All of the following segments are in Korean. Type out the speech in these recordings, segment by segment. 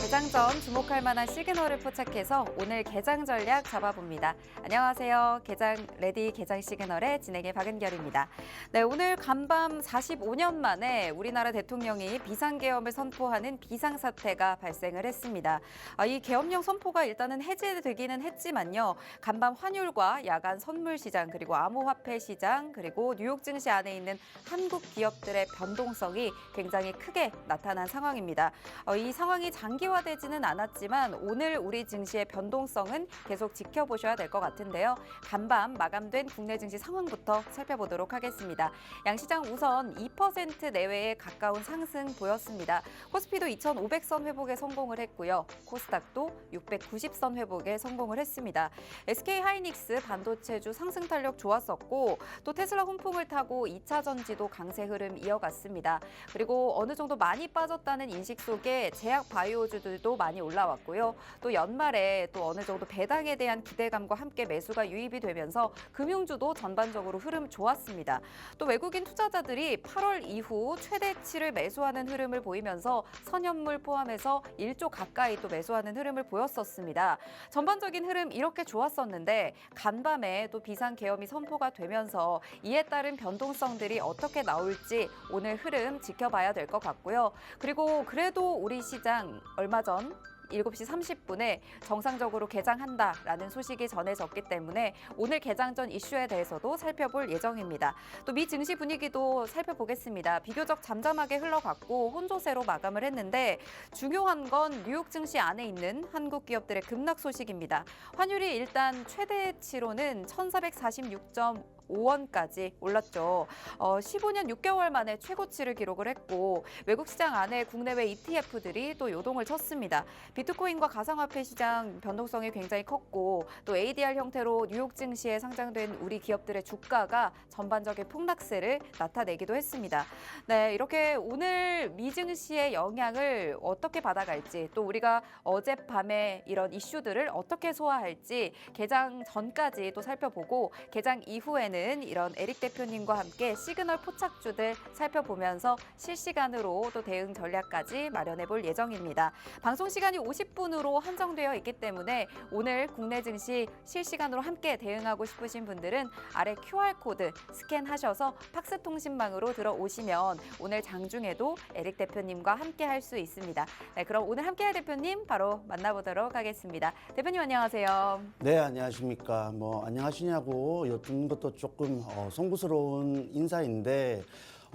개장 전 주목할 만한 시그널을 포착해서 오늘 개장 전략 잡아봅니다. 안녕하세요. 개장 레디 개장 시그널의 진행의 박은결입니다. 네, 오늘 간밤 45년 만에 우리나라 대통령이 비상계엄을 선포하는 비상사태가 발생을 했습니다. 이 계엄령 선포가 일단은 해제되기는 했지만요. 간밤 환율과 야간 선물 시장 그리고 암호화폐 시장 그리고 뉴욕 증시 안에 있는 한국 기업들의 변동성이 굉장히 크게 나타난 상황입니다. 이 상황이 장기화되지는 않았지만 오늘 우리 증시의 변동성은 계속 지켜보셔야 될 것 같은데요. 간밤 마감된 국내 증시 상황부터 살펴보도록 하겠습니다. 양시장 우선 2% 내외에 가까운 상승 보였습니다. 코스피도 2,500선 회복에 성공을 했고요. 코스닥도 690선 회복에 성공을 했습니다. SK하이닉스 반도체주 상승 탄력 좋았었고 또 테슬라 훈풍을 타고 2차 전지도 강세 흐름 이어갔습니다. 그리고 어느 정도 많이 빠졌다는 인식 속에 제약 바이오주들도 많이 올라왔고요. 또 연말에 또 어느 정도 배당에 대한 기대감과 함께 매수가 유입이 되면서 금융주도 전반적으로 흐름 좋았습니다. 또 외국인 투자자들이 8월 이후 최대치를 매수하는 흐름을 보이면서 선현물 포함해서 1조 가까이 또 매수하는 흐름을 보였었습니다. 전반적인 흐름 이렇게 좋았었는데 간밤에 또 비상계엄이 선포가 되면서 이에 따른 변동성들이 어떻게 나올지 오늘 흐름 지켜봐야 될 것 같고요. 그리고 그래도 우리 시장 얼마 전 7시 30분에 정상적으로 개장한다라는 소식이 전해졌기 때문에 오늘 개장 전 이슈에 대해서도 살펴볼 예정입니다. 또 미 증시 분위기도 살펴보겠습니다. 비교적 잠잠하게 흘러갔고 혼조세로 마감을 했는데 중요한 건 뉴욕 증시 안에 있는 한국 기업들의 급락 소식입니다. 환율이 일단 최대치로는 1,446.5원까지 올랐죠. 15년 6개월 만에 최고치를 기록을 했고 외국 시장 안에 국내외 ETF들이 또 요동을 쳤습니다. 비트코인과 가상화폐 시장 변동성이 굉장히 컸고 또 ADR 형태로 뉴욕 증시에 상장된 우리 기업들의 주가가 전반적인 폭락세를 나타내기도 했습니다. 네, 이렇게 오늘 미 증시의 영향을 어떻게 받아갈지 또 우리가 어젯밤에 이런 이슈들을 어떻게 소화할지 개장 전까지 또 살펴보고 개장 이후에는 이런 에릭 대표님과 함께 시그널 포착주들 살펴보면서 실시간으로 또 대응 전략까지 마련해 볼 예정입니다. 방송 시간이 50분으로 한정되어 있기 때문에 오늘 국내 증시 실시간으로 함께 대응하고 싶으신 분들은 아래 QR코드 스캔하셔서 팍스통신망으로 들어오시면 오늘 장중에도 에릭 대표님과 함께 할 수 있습니다. 네, 그럼 오늘 함께 할 대표님 바로 만나보도록 하겠습니다. 대표님 안녕하세요. 네, 안녕하십니까. 안녕하시냐고 여쭙는 것도 조금 송구스러운 인사인데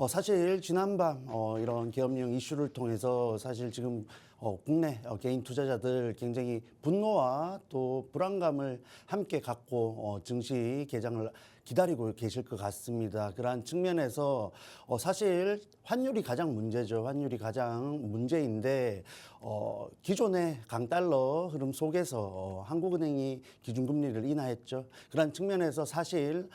사실 지난밤 이런 계엄령 이슈를 통해서 사실 지금 국내 개인 투자자들 굉장히 분노와 또 불안감을 함께 갖고 증시 개장을 기다리고 계실 것 같습니다. 그러한 측면에서 사실 환율이 가장 문제죠. 환율이 가장 문제인데 기존의 강달러 흐름 속에서 한국은행이 기준금리를 인하했죠. 그러한 측면에서 사실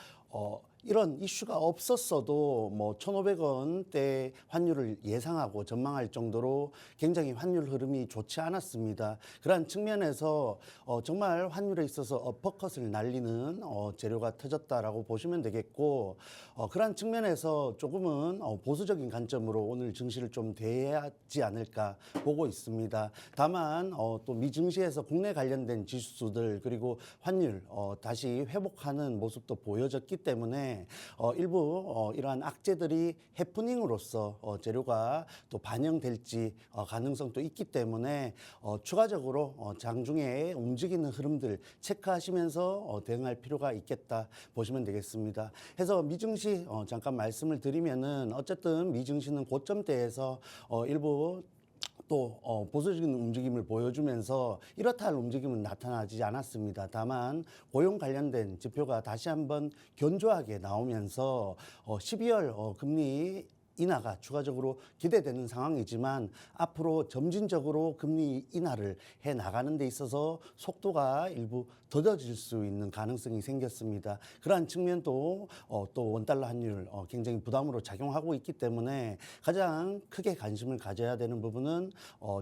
이런 이슈가 없었어도 1,500원대 환율을 예상하고 전망할 정도로 굉장히 환율 흐름이 좋지 않았습니다. 그러한 측면에서 정말 환율에 있어서 어퍼컷을 날리는 재료가 터졌다라고 보시면 되겠고 그러한 측면에서 조금은 보수적인 관점으로 오늘 증시를 좀 대하지 않을까 보고 있습니다. 다만 또 미 증시에서 국내 관련된 지수들 그리고 환율 다시 회복하는 모습도 보여졌기 때문에 일부 이러한 악재들이 해프닝으로서 재료가 또 반영될지 가능성도 있기 때문에 추가적으로 장중에 움직이는 흐름들 체크하시면서 대응할 필요가 있겠다 보시면 되겠습니다. 해서 미증시 잠깐 말씀을 드리면은 어쨌든 미증시는 고점대에서 일부 또 보수적인 움직임을 보여주면서 이렇다 할 움직임은 나타나지 않았습니다. 다만 고용 관련된 지표가 다시 한번 견조하게 나오면서 12월 금리 인하가 추가적으로 기대되는 상황이지만 앞으로 점진적으로 금리 인하를 해 나가는 데 있어서 속도가 일부 더뎌질 수 있는 가능성이 생겼습니다. 그러한 측면도 또 원달러 환율 굉장히 부담으로 작용하고 있기 때문에 가장 크게 관심을 가져야 되는 부분은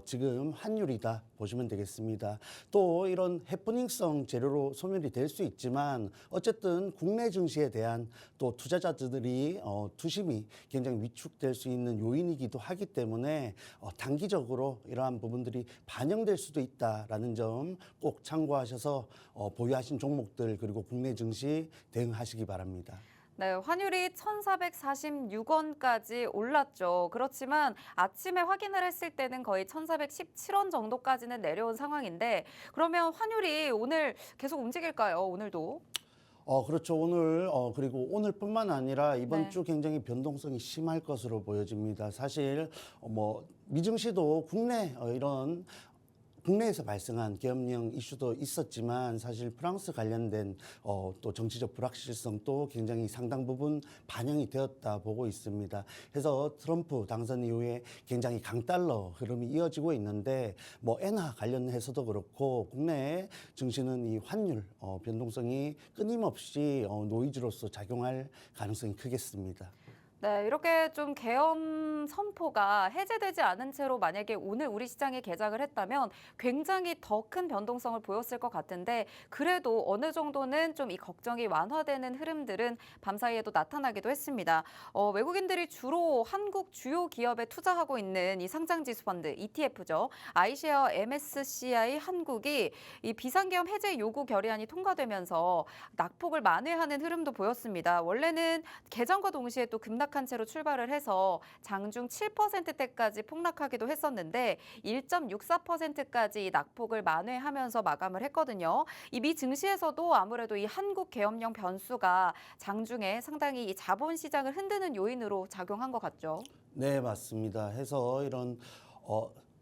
지금 환율이다 보시면 되겠습니다. 또 이런 해프닝성 재료로 소멸이 될 수 있지만 어쨌든 국내 증시에 대한 또 투자자들이 투심이 굉장히 위축될 수 있는 요인이기도 하기 때문에 단기적으로 이러한 부분들이 반영될 수도 있다라는 점 꼭 참고하셔서 보유하신 종목들 그리고 국내 증시 대응하시기 바랍니다. 네, 환율이 1,446원까지 올랐죠. 그렇지만 아침에 확인을 했을 때는 거의 1,417원 정도까지는 내려온 상황인데 그러면 환율이 오늘 계속 움직일까요? 오늘도? 그렇죠. 오늘 그리고 오늘뿐만 아니라 이번 네. 주 굉장히 변동성이 심할 것으로 보여집니다. 사실 뭐 미증시도 이런 국내에서 발생한 계엄령 이슈도 있었지만 사실 프랑스 관련된 또 정치적 불확실성도 굉장히 상당 부분 반영이 되었다 보고 있습니다. 그래서 트럼프 당선 이후에 굉장히 강달러 흐름이 이어지고 있는데 뭐 엔화 관련해서도 그렇고 국내 증시는 이 환율 변동성이 끊임없이 노이즈로서 작용할 가능성이 크겠습니다. 네, 이렇게 좀 계엄 선포가 해제되지 않은 채로 만약에 오늘 우리 시장에 개장을 했다면 굉장히 더 큰 변동성을 보였을 것 같은데 그래도 어느 정도는 좀 이 걱정이 완화되는 흐름들은 밤사이에도 나타나기도 했습니다. 외국인들이 주로 한국 주요 기업에 투자하고 있는 이 상장지수 펀드 ETF죠. iShares MSCI 한국이 이 비상계엄 해제 요구 결의안이 통과되면서 낙폭을 만회하는 흐름도 보였습니다. 원래는 개장과 동시에 또 급락한 채로 출발을 해서 장중 7%대까지 폭락하기도 했었는데 1.64%까지 낙폭을 만회하면서 마감을 했거든요. 이 미 증시에서도 아무래도 이 한국 계엄령 변수가 장중에 상당히 이 자본 시장을 흔드는 요인으로 작용한 것 같죠. 네, 맞습니다. 해서 이런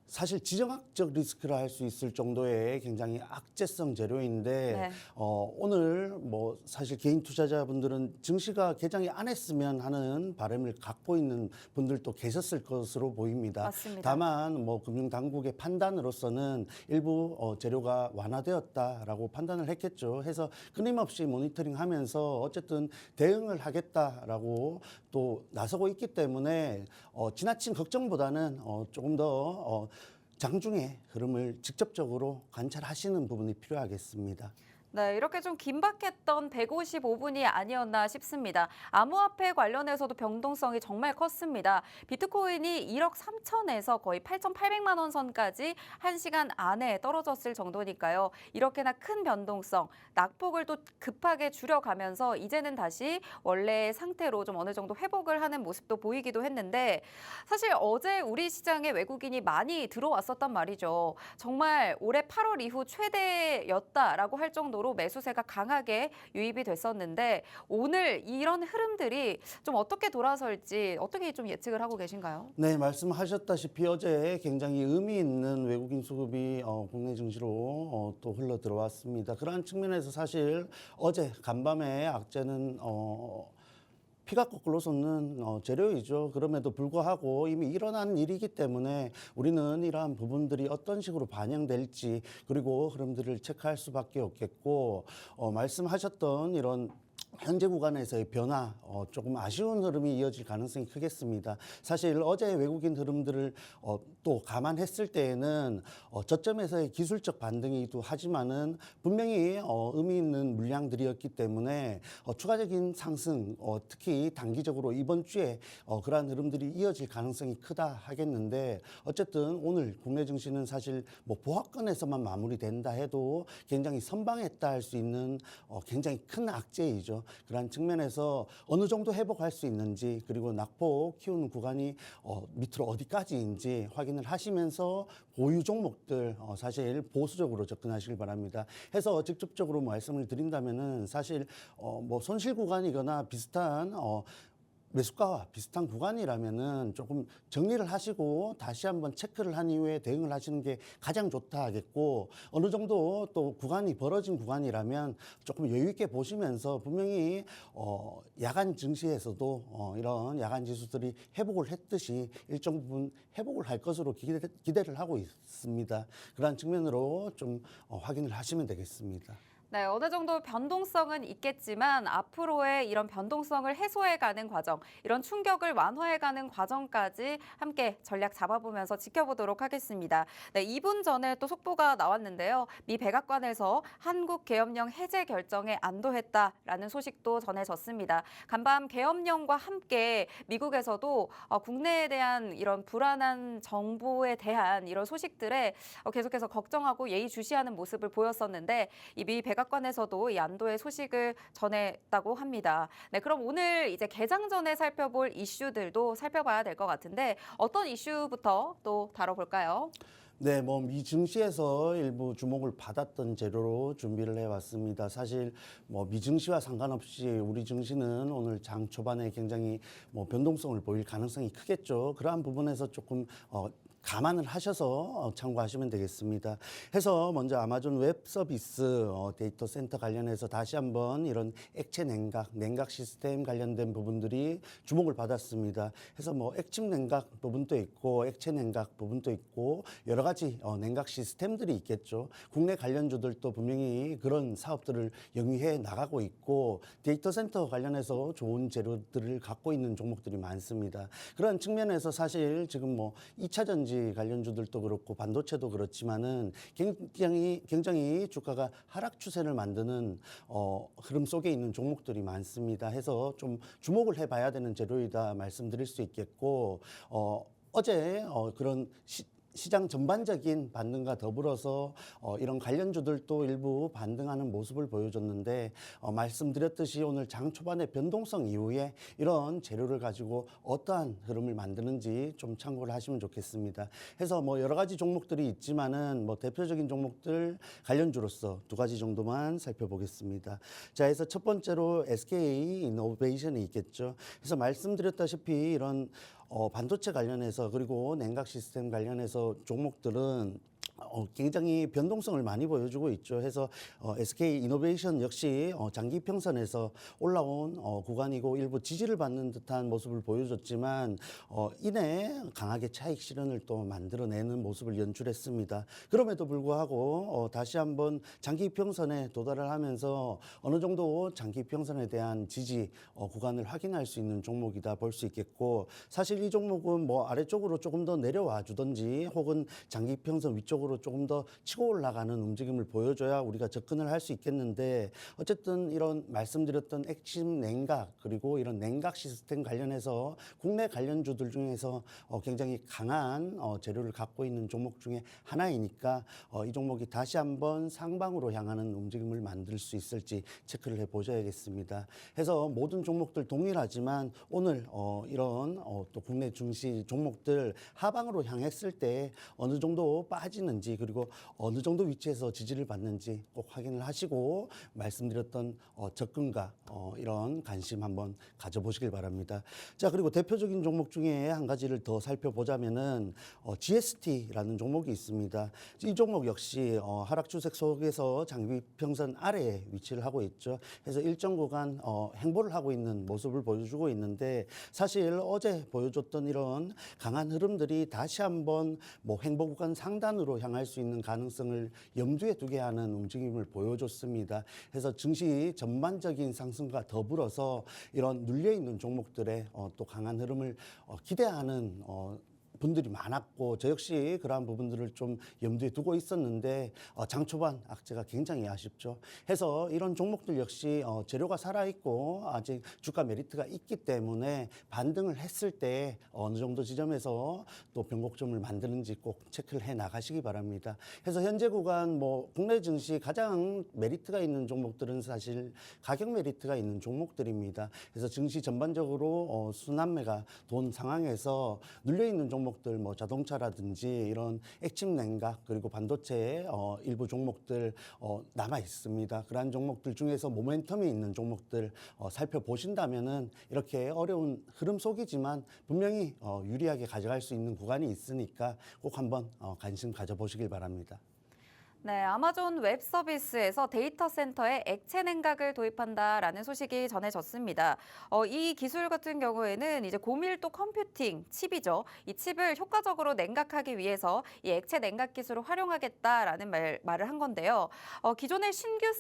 사실 지정학적 리스크라 할 수 있을 정도의 굉장히 악재성 재료인데 네. 오늘 뭐 사실 개인 투자자분들은 증시가 개장이 안 했으면 하는 바람을 갖고 있는 분들도 계셨을 것으로 보입니다. 맞습니다. 다만 뭐 금융당국의 판단으로서는 일부 재료가 완화되었다라고 판단을 했겠죠. 해서 끊임없이 모니터링하면서 어쨌든 대응을 하겠다라고 또 나서고 있기 때문에 지나친 걱정보다는 조금 더 장중의 흐름을 직접적으로 관찰하시는 부분이 필요하겠습니다. 네, 이렇게 좀 긴박했던 155분이 아니었나 싶습니다. 암호화폐 관련해서도 변동성이 정말 컸습니다. 비트코인이 1억 3천에서 거의 8,800만 원 선까지 1시간 안에 떨어졌을 정도니까요. 이렇게나 큰 변동성, 낙폭을 또 급하게 줄여가면서 이제는 다시 원래의 상태로 좀 어느 정도 회복을 하는 모습도 보이기도 했는데 사실 어제 우리 시장에 외국인이 많이 들어왔었단 말이죠. 정말 올해 8월 이후 최대였다라고 할 정도로 매수세가 강하게 유입이 됐었는데 오늘 이런 흐름들이 좀 어떻게 돌아설지 어떻게 좀 예측을 하고 계신가요? 네, 말씀하셨다시피 어제 굉장히 의미 있는 외국인 수급이 국내 증시로 또 흘러 들어왔습니다. 그러한 측면에서 사실 어제 간밤에 악재는 피가 거꾸로 솟는 재료이죠. 그럼에도 불구하고 이미 일어난 일이기 때문에 우리는 이러한 부분들이 어떤 식으로 반영될지 그리고 흐름들을 체크할 수밖에 없겠고 말씀하셨던 이런 현재 구간에서의 변화, 조금 아쉬운 흐름이 이어질 가능성이 크겠습니다. 사실 어제 외국인 흐름들을 또 감안했을 때에는 저점에서의 기술적 반등이기도 하지만은 분명히 의미 있는 물량들이었기 때문에 추가적인 상승, 특히 단기적으로 이번 주에 그러한 흐름들이 이어질 가능성이 크다 하겠는데 어쨌든 오늘 국내 증시는 사실 뭐 보합권에서만 마무리된다 해도 굉장히 선방했다 할 수 있는 굉장히 큰 악재이죠. 그러한 측면에서 어느 정도 회복할 수 있는지 그리고 낙폭 키우는 구간이 밑으로 어디까지인지 확인을 하시면서 보유 종목들 사실 보수적으로 접근하시길 바랍니다. 해서 직접적으로 말씀을 드린다면은 사실 뭐 손실 구간이거나 비슷한 매수가와 비슷한 구간이라면은 조금 정리를 하시고 다시 한번 체크를 한 이후에 대응을 하시는 게 가장 좋다 하겠고 어느 정도 또 구간이 벌어진 구간이라면 조금 여유 있게 보시면서 분명히 야간 증시에서도 이런 야간 지수들이 회복을 했듯이 일정 부분 회복을 할 것으로 기대를 하고 있습니다. 그러한 측면으로 좀 확인을 하시면 되겠습니다. 네, 어느 정도 변동성은 있겠지만 앞으로의 이런 변동성을 해소해가는 과정, 이런 충격을 완화해가는 과정까지 함께 전략 잡아보면서 지켜보도록 하겠습니다. 네, 2분 전에 또 속보가 나왔는데요. 미 백악관에서 한국 계엄령 해제 결정에 안도했다라는 소식도 전해졌습니다. 간밤 계엄령과 함께 미국에서도 국내에 대한 이런 불안한 정보에 대한 이런 소식들에 계속해서 걱정하고 예의주시하는 모습을 보였었는데 이 미 백악관에서도 이 안도의 소식을 전했다고 합니다. 네, 그럼 오늘 이제 개장 전에 살펴볼 이슈들도 살펴봐야 될 것 같은데 어떤 이슈부터 또 다뤄볼까요? 네, 뭐 미 증시에서 일부 주목을 받았던 재료로 준비를 해왔습니다. 사실 뭐 미 증시와 상관없이 우리 증시는 오늘 장 초반에 굉장히 뭐 변동성을 보일 가능성이 크겠죠. 그러한 부분에서 조금 감안을 하셔서 참고하시면 되겠습니다. 해서 먼저 아마존 웹 서비스 데이터 센터 관련해서 다시 한번 이런 액체 냉각 시스템 관련된 부분들이 주목을 받았습니다. 해서 뭐 액침 냉각 부분도 있고 액체 냉각 부분도 있고 여러 가지 냉각 시스템들이 있겠죠. 국내 관련주들도 분명히 그런 사업들을 영위해 나가고 있고 데이터 센터 관련해서 좋은 재료들을 갖고 있는 종목들이 많습니다. 그런 측면에서 사실 지금 뭐 2차 전지 관련주들도 그렇고 반도체도 그렇지만은 굉장히 주가가 하락 추세를 만드는 흐름 속에 있는 종목들이 많습니다. 해서 좀 주목을 해봐야 되는 재료이다 말씀드릴 수 있겠고 어제 그런 시장 전반적인 반등과 더불어서 이런 관련주들도 일부 반등하는 모습을 보여줬는데 말씀드렸듯이 오늘 장 초반의 변동성 이후에 이런 재료를 가지고 어떠한 흐름을 만드는지 좀 참고를 하시면 좋겠습니다. 해서 뭐 여러 가지 종목들이 있지만은 뭐 대표적인 종목들 관련주로서 두 가지 정도만 살펴보겠습니다. 자, 해서 첫 번째로 SK 이노베이션이 있겠죠. 그래서 말씀드렸다시피 이런 반도체 관련해서 그리고 냉각 시스템 관련해서 종목들은 굉장히 변동성을 많이 보여주고 있죠. 해서 SK 이노베이션 역시 장기 평선에서 올라온 구간이고 일부 지지를 받는 듯한 모습을 보여줬지만 이내 강하게 차익 실현을 또 만들어내는 모습을 연출했습니다. 그럼에도 불구하고 다시 한번 장기 평선에 도달을 하면서 어느 정도 장기 평선에 대한 지지 구간을 확인할 수 있는 종목이다 볼 수 있겠고 사실 이 종목은 뭐 아래쪽으로 조금 더 내려와 주든지 혹은 장기 평선 위쪽으로 조금 더 치고 올라가는 움직임을 보여줘야 우리가 접근을 할 수 있겠는데 어쨌든 이런 말씀드렸던 액침 냉각 그리고 이런 냉각 시스템 관련해서 국내 관련주들 중에서 굉장히 강한 재료를 갖고 있는 종목 중에 하나이니까 이 종목이 다시 한번 상방으로 향하는 움직임을 만들 수 있을지 체크를 해보셔야겠습니다. 해서 모든 종목들 동일하지만 오늘 이런 또 국내 증시 종목들 하방으로 향했을 때 어느 정도 빠지는지 그리고 어느 정도 위치에서 지지를 받는지 꼭 확인을 하시고 말씀드렸던 접근과 이런 관심 한번 가져보시길 바랍니다. 자, 그리고 대표적인 종목 중에 한 가지를 더 살펴보자면은 GST라는 종목이 있습니다. 이 종목 역시 하락 추세 속에서 장기 평선 아래에 위치를 하고 있죠. 그래서 일정 구간 행보를 하고 있는 모습을 보여주고 있는데 사실 어제 보여줬던 이런 강한 흐름들이 다시 한번 뭐 행보 구간 상단으로 향할 수 있는 가능성을 염두에 두게 하는 움직임을 보여줬습니다. 그래서 증시 전반적인 상승과 더불어서 이런 눌려있는 종목들의 또 강한 흐름을 기대하는 분들이 많았고 저 역시 그러한 부분들을 좀 염두에 두고 있었는데 장 초반 악재가 굉장히 아쉽죠. 해서 이런 종목들 역시 재료가 살아있고 아직 주가 메리트가 있기 때문에 반등을 했을 때 어느 정도 지점에서 또 변곡점을 만드는지 꼭 체크를 해 나가시기 바랍니다. 해서 현재 구간 뭐 국내 증시 가장 메리트가 있는 종목들은 사실 가격 메리트가 있는 종목들입니다. 그래서 증시 전반적으로 순환매가 돈 상황에서 눌려있는 종목들 뭐 자동차라든지 이런 액침 냉각 그리고 반도체 일부 종목들 남아 있습니다. 그러한 종목들 중에서 모멘텀이 있는 종목들 살펴보신다면은 이렇게 어려운 흐름 속이지만 분명히 유리하게 가져갈 수 있는 구간이 있으니까 꼭 한번 관심 가져보시길 바랍니다. 네, 아마존 웹 서비스에서 데이터 센터에 액체 냉각을 도입한다라는 소식이 전해졌습니다. 이 기술 같은 경우에는 이제 고밀도 컴퓨팅 칩이죠. 이 칩을 효과적으로 냉각하기 위해서 이 액체 냉각 기술을 활용하겠다라는 말을 한 건데요. 기존의 신규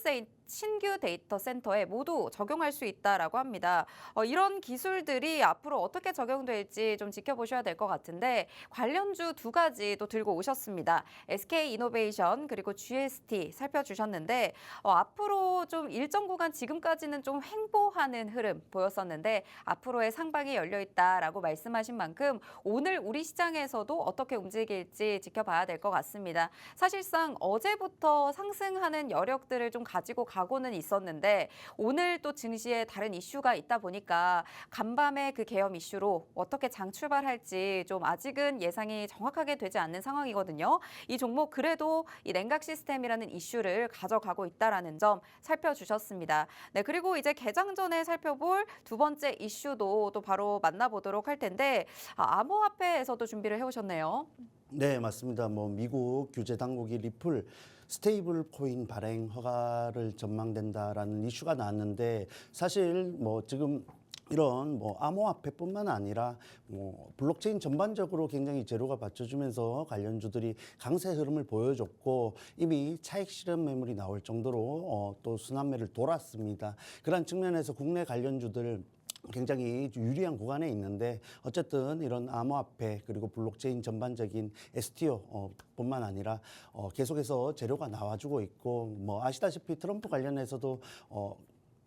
신규 데이터 센터에 모두 적용할 수 있다라고 합니다. 이런 기술들이 앞으로 어떻게 적용될지 좀 지켜보셔야 될 것 같은데 관련주 두 가지 또 들고 오셨습니다. SK이노베이션 그리고 GST 살펴주셨는데 앞으로 좀 일정 구간 지금까지는 좀 횡보하는 흐름 보였었는데 앞으로의 상방이 열려 있다라고 말씀하신 만큼 오늘 우리 시장에서도 어떻게 움직일지 지켜봐야 될 것 같습니다. 사실상 어제부터 상승하는 여력들을 좀 가지고 가고는 있었는데 오늘 또 증시에 다른 이슈가 있다 보니까 간밤에 그 계엄 이슈로 어떻게 장 출발할지 좀 아직은 예상이 정확하게 되지 않는 상황이거든요. 이 종목 그래도 이 냉각 시스템이라는 이슈를 가져가고 있다라는 점 살펴주셨습니다. 네, 그리고 이제 개장 전에 살펴볼 두 번째 이슈도 또 바로 만나보도록 할 텐데 암호화폐에서도 준비를 해오셨네요. 네, 맞습니다. 뭐 미국 규제 당국이 리플 스테이블 코인 발행 허가를 전망된다라는 이슈가 나왔는데 사실 뭐 지금 이런 뭐 암호화폐뿐만 아니라 뭐 블록체인 전반적으로 굉장히 재료가 받쳐주면서 관련주들이 강세 흐름을 보여줬고 이미 차익 실현 매물이 나올 정도로 또 순환매를 돌았습니다. 그런 측면에서 국내 관련주들 굉장히 유리한 구간에 있는데 어쨌든 이런 암호화폐 그리고 블록체인 전반적인 STO 뿐만 아니라 계속해서 재료가 나와주고 있고 뭐 아시다시피 트럼프 관련해서도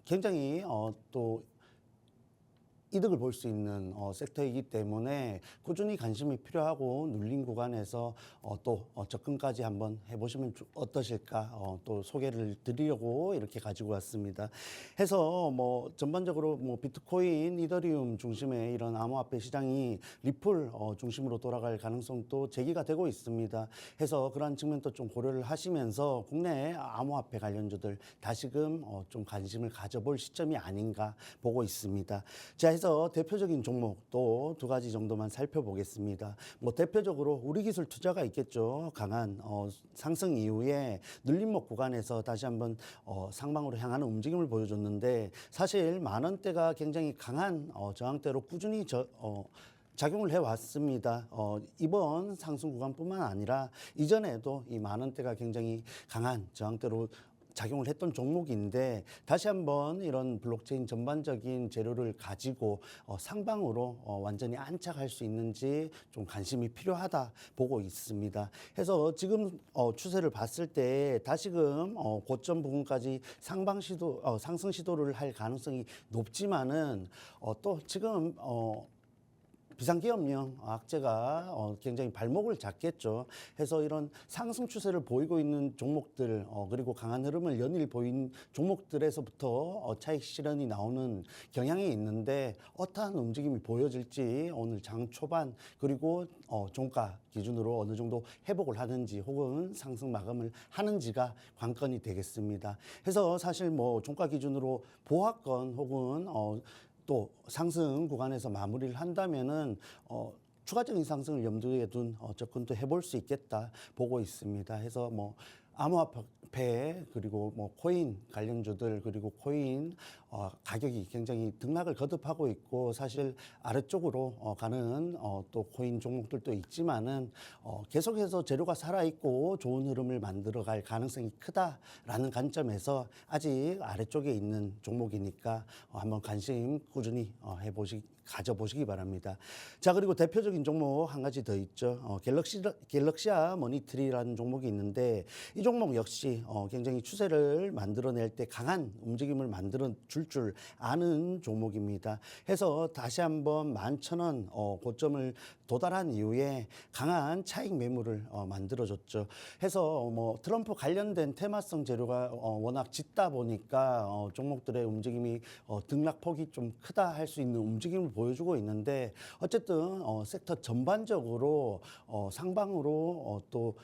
굉장히 또 이득을 볼 수 있는 섹터이기 때문에 꾸준히 관심이 필요하고 눌린 구간에서 또 접근까지 한번 해보시면 어떠실까 또 소개를 드리려고 이렇게 가지고 왔습니다. 해서 뭐 전반적으로 뭐 비트코인, 이더리움 중심의 이런 암호화폐 시장이 리플 중심으로 돌아갈 가능성도 제기가 되고 있습니다. 해서 그러한 측면도 좀 고려를 하시면서 국내 암호화폐 관련주들 다시금 좀 관심을 가져볼 시점이 아닌가 보고 있습니다. 자, 해서 대표적인 종목 또 두 가지 정도만 살펴보겠습니다. 뭐 대표적으로 우리기술 투자가 있겠죠. 강한 상승 이후에 눌림목 구간에서 다시 한번 상방으로 향하는 움직임을 보여줬는데 사실 만 원대가 굉장히 강한 저항대로 꾸준히 작용을 해왔습니다. 이번 상승 구간뿐만 아니라 이전에도 이 만 원대가 굉장히 강한 저항대로 작용을 했던 종목인데 다시 한번 이런 블록체인 전반적인 재료를 가지고 상방으로 완전히 안착할 수 있는지 좀 관심이 필요하다 보고 있습니다. 해서 지금 추세를 봤을 때 다시금 고점 부분까지 상승 시도를 할 가능성이 높지만은 또 지금 비상기업령 악재가 굉장히 발목을 잡겠죠. 해서 이런 상승 추세를 보이고 있는 종목들 그리고 강한 흐름을 연일 보인 종목들에서부터 차익 실현이 나오는 경향이 있는데 어떠한 움직임이 보여질지 오늘 장 초반 그리고 종가 기준으로 어느 정도 회복을 하는지 혹은 상승 마감을 하는지가 관건이 되겠습니다. 해서 사실 뭐 종가 기준으로 보합권 혹은 또 상승 구간에서 마무리를 한다면은 추가적인 상승을 염두에 둔 접근도 해볼 수 있겠다 보고 있습니다. 해서 뭐 암호화폐 그리고 뭐 코인 관련주들 그리고 코인 가격이 굉장히 등락을 거듭하고 있고 사실 아래쪽으로 가는 또 코인 종목들도 있지만은 계속해서 재료가 살아있고 좋은 흐름을 만들어갈 가능성이 크다라는 관점에서 아직 아래쪽에 있는 종목이니까 한번 관심 꾸준히 가져보시기 바랍니다. 자, 그리고 대표적인 종목 한 가지 더 있죠. 갤럭시아 머니트리라는 종목이 있는데 이 종목 역시 굉장히 추세를 만들어낼 때 강한 움직임을 만들어 줄 아는 종목입니다. 해서 다시 한번 11,000원 고점을 도달한 이후에 강한 차익 매물을 만들어줬죠. 해서 뭐 트럼프 관련된 테마성 재료가 워낙 짙다 보니까 종목들의 움직임이 등락폭이 좀 크다 할 수 있는 움직임을 보여주고 있는데 어쨌든 섹터 전반적으로 상방으로 또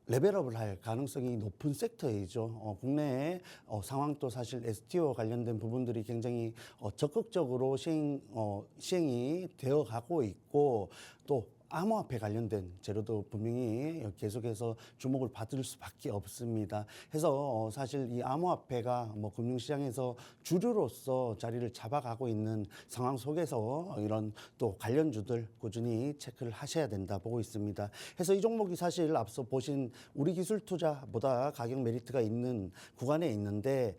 레벨업을 할 가능성이 높은 섹터이죠. 국내의 상황도 사실 STO 관련된 부분들이 굉장히 적극적으로 시행이 되어 가고 있고 또 암호화폐 관련된 재료도 분명히 계속해서 주목을 받을 수밖에 없습니다. 해서 사실 이 암호화폐가 뭐 금융시장에서 주류로서 자리를 잡아가고 있는 상황 속에서 이런 또 관련주들 꾸준히 체크를 하셔야 된다 보고 있습니다. 해서 이 종목이 사실 앞서 보신 우리기술투자보다 가격 메리트가 있는 구간에 있는데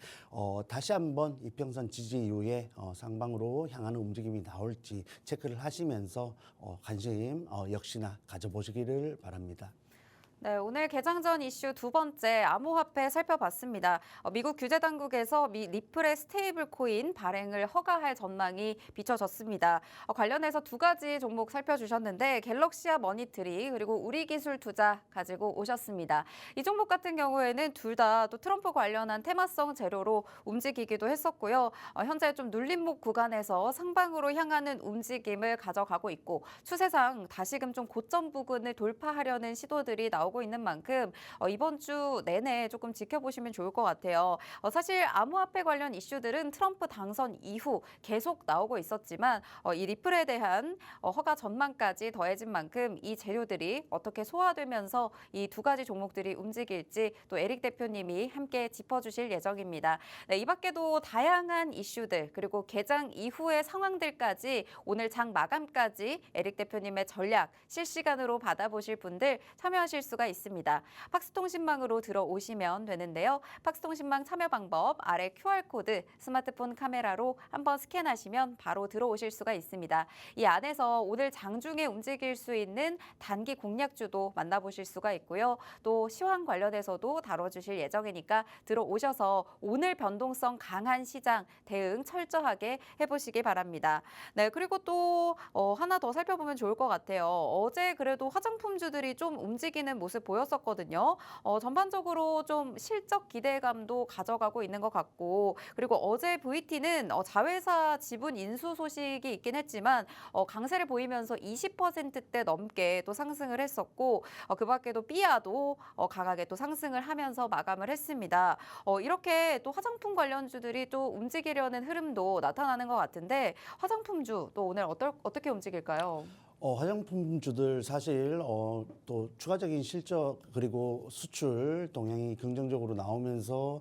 다시 한번 이평선 지지 이후에 상방으로 향하는 움직임이 나올지 체크를 하시면서 관심 역시나 가져보시기를 바랍니다. 네, 오늘 개장 전 이슈 두 번째 암호화폐 살펴봤습니다. 미국 규제 당국에서 미 리플의 스테이블 코인 발행을 허가할 전망이 비춰졌습니다. 관련해서 두 가지 종목 살펴주셨는데 갤럭시와 머니트리 그리고 우리기술투자 가지고 오셨습니다. 이 종목 같은 경우에는 둘 다 또 트럼프 관련한 테마성 재료로 움직이기도 했었고요. 현재 좀 눌림목 구간에서 상방으로 향하는 움직임을 가져가고 있고 추세상 다시금 좀 고점 부근을 돌파하려는 시도들이 나오고 있는 만큼 이번 주 내내 조금 지켜보시면 좋을 것 같아요. 사실 암호화폐 관련 이슈들은 트럼프 당선 이후 계속 나오고 있었지만 이 리플에 대한 허가 전망까지 더해진 만큼 이 재료들이 어떻게 소화되면서 이 두 가지 종목들이 움직일지 또 에릭 대표님이 함께 짚어주실 예정입니다. 네, 이 밖에도 다양한 이슈들 그리고 개장 이후의 상황들까지 오늘 장 마감까지 에릭 대표님의 전략 실시간으로 받아보실 분들 참여하실 수가 있습니다. 팍스통신망으로 들어오시면 되는데요. 팍스통신망 참여 방법 아래 QR코드 스마트폰 카메라로 한번 스캔하시면 바로 들어오실 수가 있습니다. 이 안에서 오늘 장중에 움직일 수 있는 단기 공략주도 만나보실 수가 있고요. 또 시황 관련해서도 다뤄주실 예정이니까 들어오셔서 오늘 변동성 강한 시장 대응 철저하게 해보시기 바랍니다. 네, 그리고 또 하나 더 살펴보면 좋을 것 같아요. 어제 그래도 화장품주들이 좀 움직이는 모습 보였었거든요. 전반적으로 좀 실적 기대감도 가져가고 있는 것 같고 그리고 어제 VT는 자회사 지분 인수 소식이 있긴 했지만 강세를 보이면서 20%대 넘게 또 상승을 했었고 그 밖에도 삐아도 강하게 또 상승을 하면서 마감을 했습니다. 이렇게 또 화장품 관련주들이 또 움직이려는 흐름도 나타나는 것 같은데 화장품주 또 오늘 어떻게 움직일까요? 화장품주들 사실 또 추가적인 실적 그리고 수출 동향이 긍정적으로 나오면서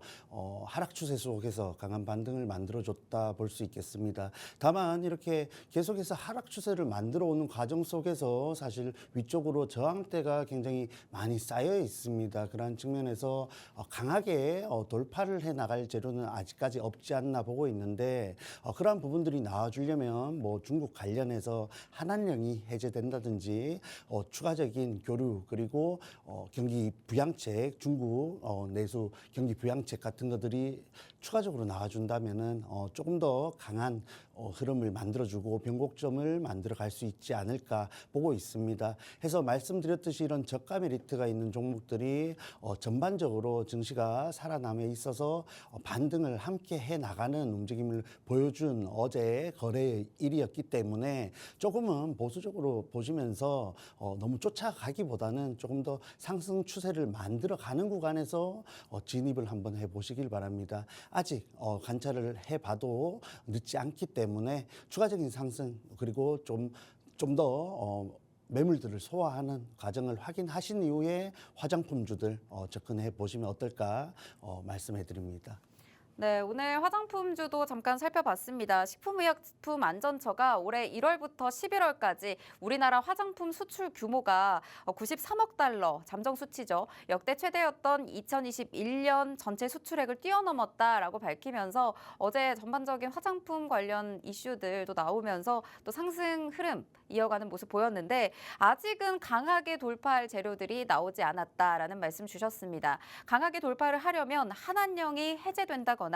하락 추세 속에서 강한 반등을 만들어줬다 볼 수 있겠습니다. 다만 이렇게 계속해서 하락 추세를 만들어 오는 과정 속에서 사실 위쪽으로 저항대가 굉장히 많이 쌓여 있습니다. 그러한 측면에서 강하게 돌파를 해 나갈 재료는 아직까지 없지 않나 보고 있는데 그러한 부분들이 나와주려면 뭐 중국 관련해서 한한령이 해제된다든지 추가적인 교류 그리고 경기 부양책 중국 내수 경기 부양책 같은 것들이 추가적으로 나와준다면은 조금 더 강한 흐름을 만들어주고 변곡점을 만들어갈 수 있지 않을까 보고 있습니다. 해서 말씀드렸듯이 이런 저가 메리트가 있는 종목들이 전반적으로 증시가 살아남에 있어서 반등을 함께 해 나가는 움직임을 보여준 어제 거래일이었기 때문에 조금은 보수적으로 보시면서 너무 쫓아가기보다는 조금 더 상승 추세를 만들어가는 구간에서 진입을 한번 해보시길 바랍니다. 아직 관찰을 해봐도 늦지 않기 때문에 추가적인 상승 그리고 좀 더 매물들을 소화하는 과정을 확인하신 이후에 화장품주들 접근해 보시면 어떨까 말씀해 드립니다. 네, 오늘 화장품주도 잠깐 살펴봤습니다. 식품의약품안전처가 올해 1월부터 11월까지 우리나라 화장품 수출 규모가 93억 달러, 잠정 수치죠. 역대 최대였던 2021년 전체 수출액을 뛰어넘었다라고 밝히면서 어제 전반적인 화장품 관련 이슈들도 나오면서 또 상승 흐름 이어가는 모습 보였는데 아직은 강하게 돌파할 재료들이 나오지 않았다라는 말씀 주셨습니다. 강하게 돌파를 하려면 한한령이 해제된다거나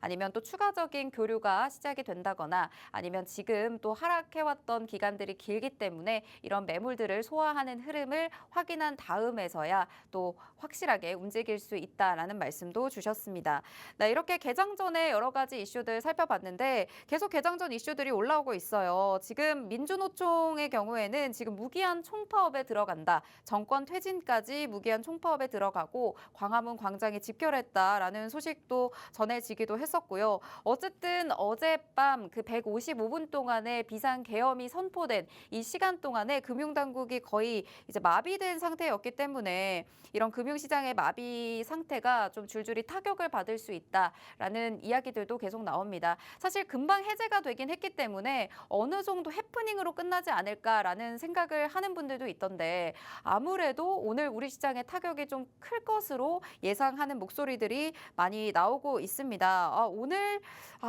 아니면 또 추가적인 교류가 시작이 된다거나 아니면 지금 또 하락해왔던 기간들이 길기 때문에 이런 매물들을 소화하는 흐름을 확인한 다음에서야 또 확실하게 움직일 수 있다라는 말씀도 주셨습니다. 네, 이렇게 개장 전에 여러 가지 이슈들 살펴봤는데 계속 개장 전 이슈들이 올라오고 있어요. 지금 민주노총 대통령의 경우에는 지금 무기한 총파업에 들어간다. 정권 퇴진까지 무기한 총파업에 들어가고 광화문 광장에 집결했다라는 소식도 전해지기도 했었고요. 어쨌든 어젯밤 그 155분 동안의 비상계엄이 선포된 이 시간 동안에 금융당국이 거의 이제 마비된 상태였기 때문에 이런 금융시장의 마비 상태가 좀 줄줄이 타격을 받을 수 있다라는 이야기들도 계속 나옵니다. 사실 금방 해제가 되긴 했기 때문에 어느 정도 해프닝으로 끝나지 않을까라는 생각을 하는 분들도 있던데 아무래도 오늘 우리 시장의 타격이 좀 클 것으로 예상하는 목소리들이 많이 나오고 있습니다. 오늘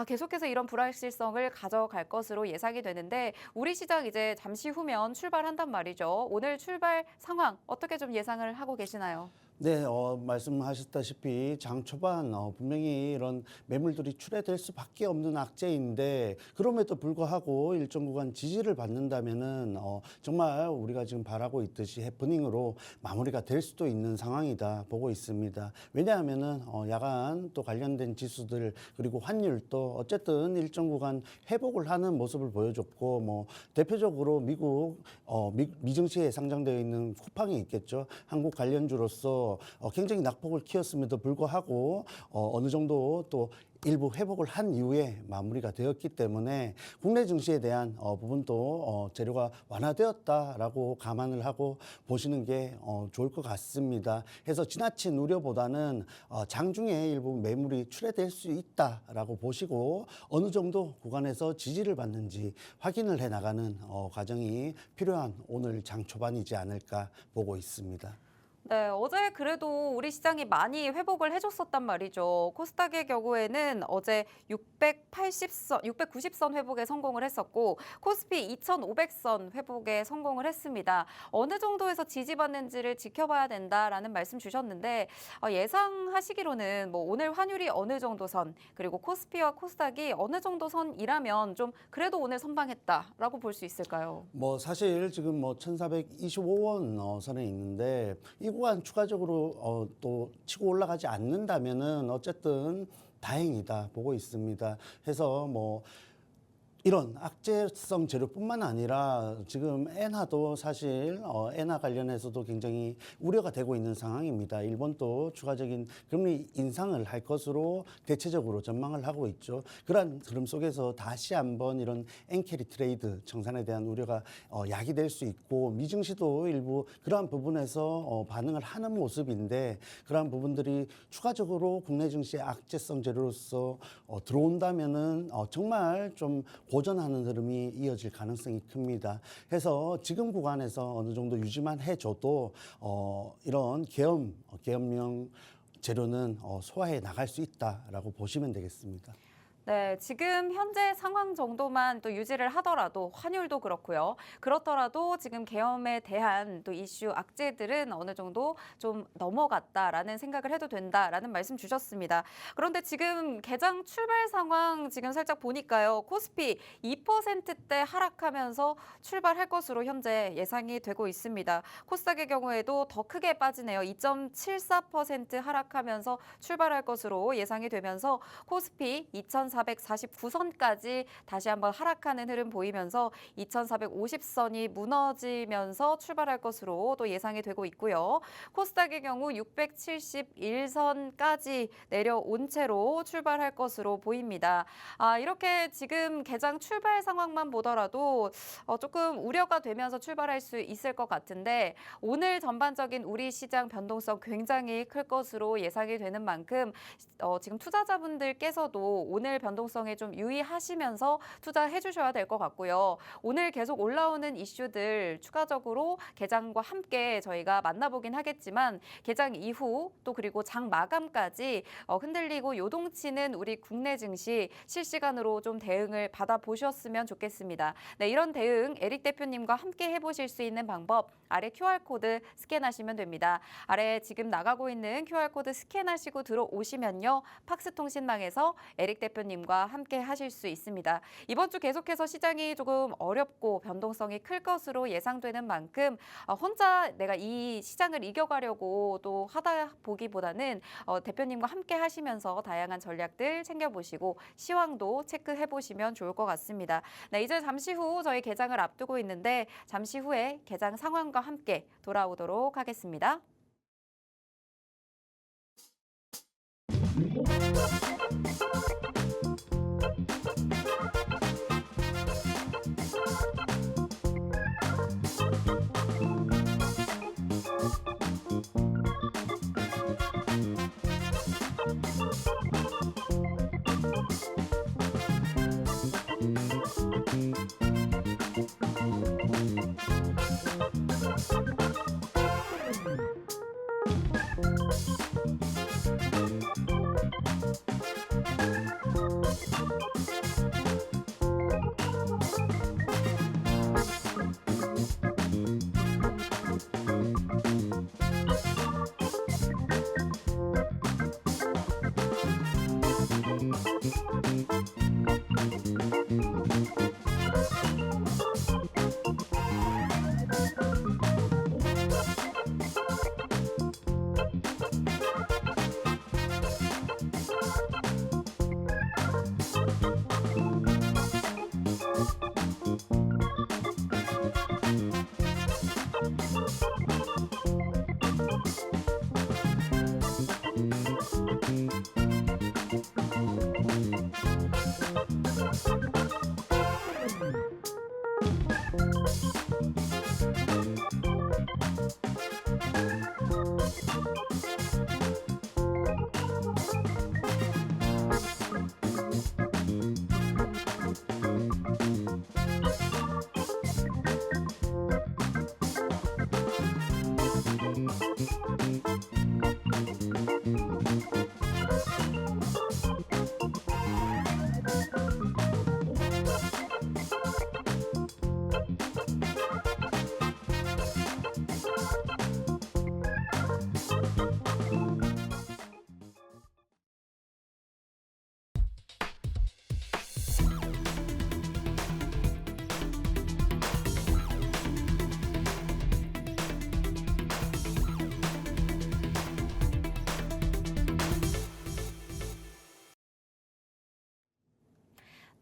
계속해서 이런 불확실성을 가져갈 것으로 예상이 되는데 우리 시장 이제 잠시 후면 출발한단 말이죠. 오늘 출발 상황 어떻게 좀 예상을 하고 계시나요? 네, 말씀하셨다시피 장 초반 분명히 이런 매물들이 출회될 수밖에 없는 악재인데 그럼에도 불구하고 일정 구간 지지를 받는다면은 정말 우리가 지금 바라고 있듯이 해프닝으로 마무리가 될 수도 있는 상황이다 보고 있습니다. 왜냐하면은 야간 또 관련된 지수들 그리고 환율도 어쨌든 일정 구간 회복을 하는 모습을 보여줬고 뭐 대표적으로 미국 미증시에 상장되어 있는 쿠팡이 있겠죠. 한국 관련주로서 굉장히 낙폭을 키웠음에도 불구하고 어느 정도 또 일부 회복을 한 이후에 마무리가 되었기 때문에 국내 증시에 대한 부분도 재료가 완화되었다라고 감안을 하고 보시는 게 좋을 것 같습니다. 해서 지나친 우려보다는 장중에 일부 매물이 출회될 수 있다라고 보시고 어느 정도 구간에서 지지를 받는지 확인을 해 나가는 과정이 필요한 오늘 장 초반이지 않을까 보고 있습니다. 네, 어제 그래도 우리 시장이 많이 회복을 해줬었단 말이죠. 코스닥의 경우에는 어제 690선 회복에 성공을 했었고 코스피 2,500선 회복에 성공을 했습니다. 어느 정도에서 지지받는지를 지켜봐야 된다라는 말씀 주셨는데 예상하시기로는 뭐 오늘 환율이 어느 정도 선 그리고 코스피와 코스닥이 어느 정도 선이라면 좀 그래도 오늘 선방했다라고 볼 수 있을까요? 뭐 사실 지금 뭐 1,425원 선에 있는데 이 구간 추가적으로 또 치고 올라가지 않는다면은 어쨌든 다행이다 보고 있습니다. 해서 뭐 이런 악재성 재료뿐만 아니라 지금 엔화도 사실 엔화 관련해서도 굉장히 우려가 되고 있는 상황입니다. 일본도 추가적인 금리 인상을 할 것으로 대체적으로 전망을 하고 있죠. 그러한 흐름 속에서 다시 한번 이런 엔캐리 트레이드 청산에 대한 우려가 야기될 수 있고 미증시도 일부 그러한 부분에서 반응을 하는 모습인데 그러한 부분들이 추가적으로 국내 증시의 악재성 재료로서 들어온다면은 정말 좀 고전하는 흐름이 이어질 가능성이 큽니다. 해서 지금 구간에서 어느 정도 유지만 해줘도 이런 계엄령 재료는 소화해 나갈 수 있다라고 보시면 되겠습니다. 네, 지금 현재 상황 정도만 또 유지를 하더라도 환율도 그렇고요. 그렇더라도 지금 계엄에 대한 또 이슈 악재들은 어느 정도 좀 넘어갔다라는 생각을 해도 된다라는 말씀 주셨습니다. 그런데 지금 개장 출발 상황 지금 살짝 보니까요. 코스피 2%대 하락하면서 출발할 것으로 현재 예상이 되고 있습니다. 코스닥의 경우에도 더 크게 빠지네요. 2.74% 하락하면서 출발할 것으로 예상이 되면서 코스피 2,449선까지 다시 한번 하락하는 흐름 보이면서 2,450선이 무너지면서 출발할 것으로 또 예상이 되고 있고요. 코스닥의 경우 671선까지 내려온 채로 출발할 것으로 보입니다. 이렇게 지금 개장 출발 상황만 보더라도 조금 우려가 되면서 출발할 수 있을 것 같은데 오늘 전반적인 우리 시장 변동성 굉장히 클 것으로 예상이 되는 만큼 지금 투자자분들께서도 오늘 변동성에 좀 유의하시면서 투자해 주셔야 될 것 같고요. 오늘 계속 올라오는 이슈들 추가적으로 개장과 함께 저희가 만나보긴 하겠지만 개장 이후 또 그리고 장 마감까지 흔들리고 요동치는 우리 국내 증시 실시간으로 좀 대응을 받아보셨으면 좋겠습니다. 네, 이런 대응 에릭 대표님과 함께 해보실 수 있는 방법 아래 QR코드 스캔하시면 됩니다. 아래 지금 나가고 있는 QR코드 스캔하시고 들어오시면요. 팍스통신망에서 에릭 대표님 대표님과 함께 하실 수 있습니다. 이번 주 계속해서 시장이 조금 어렵고 변동성이 클 것으로 예상되는 만큼 혼자 내가 이 시장을 이겨가려고 또 하다 보기보다는 대표님과 함께 하시면서 다양한 전략들 챙겨보시고 시황도 체크해보시면 좋을 것 같습니다. 네, 이제 잠시 후 저희 개장을 앞두고 있는데 잠시 후에 개장 상황과 함께 돌아오도록 하겠습니다.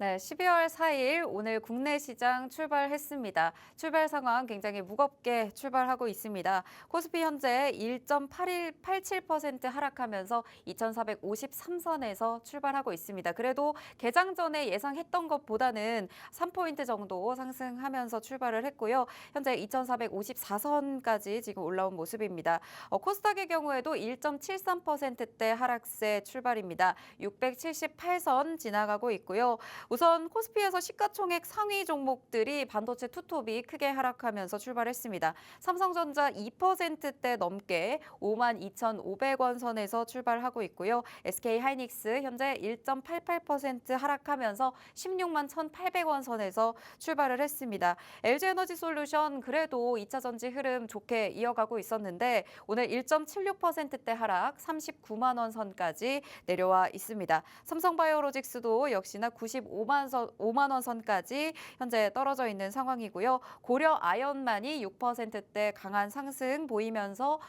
네, 12월 4일 오늘 국내 시장 출발했습니다. 출발 상황 굉장히 무겁게 출발하고 있습니다. 코스피 현재 1.87% 하락하면서 2,453선에서 출발하고 있습니다. 그래도 개장 전에 예상했던 것보다는 3포인트 정도 상승하면서 출발을 했고요. 현재 2,454선까지 지금 올라온 모습입니다. 코스닥의 경우에도 1.73%대 하락세 출발입니다. 678선 지나가고 있고요. 우선 코스피에서 시가총액 상위 종목들이 반도체 투톱이 크게 하락하면서 출발했습니다. 삼성전자 2%대 넘게 52,500원 선에서 출발하고 있고요. SK하이닉스 현재 1.88% 하락하면서 16만 1,800원 선에서 출발을 했습니다. LG에너지솔루션 그래도 2차 전지 흐름 좋게 이어가고 있었는데 오늘 1.76%대 하락 39만 원 선까지 내려와 있습니다. 삼성바이오로직스도 역시나 5만 원 선까지 현재 떨어져 있는 상황이고요. 고려 아연만이 6%대 강한 상승 보이면서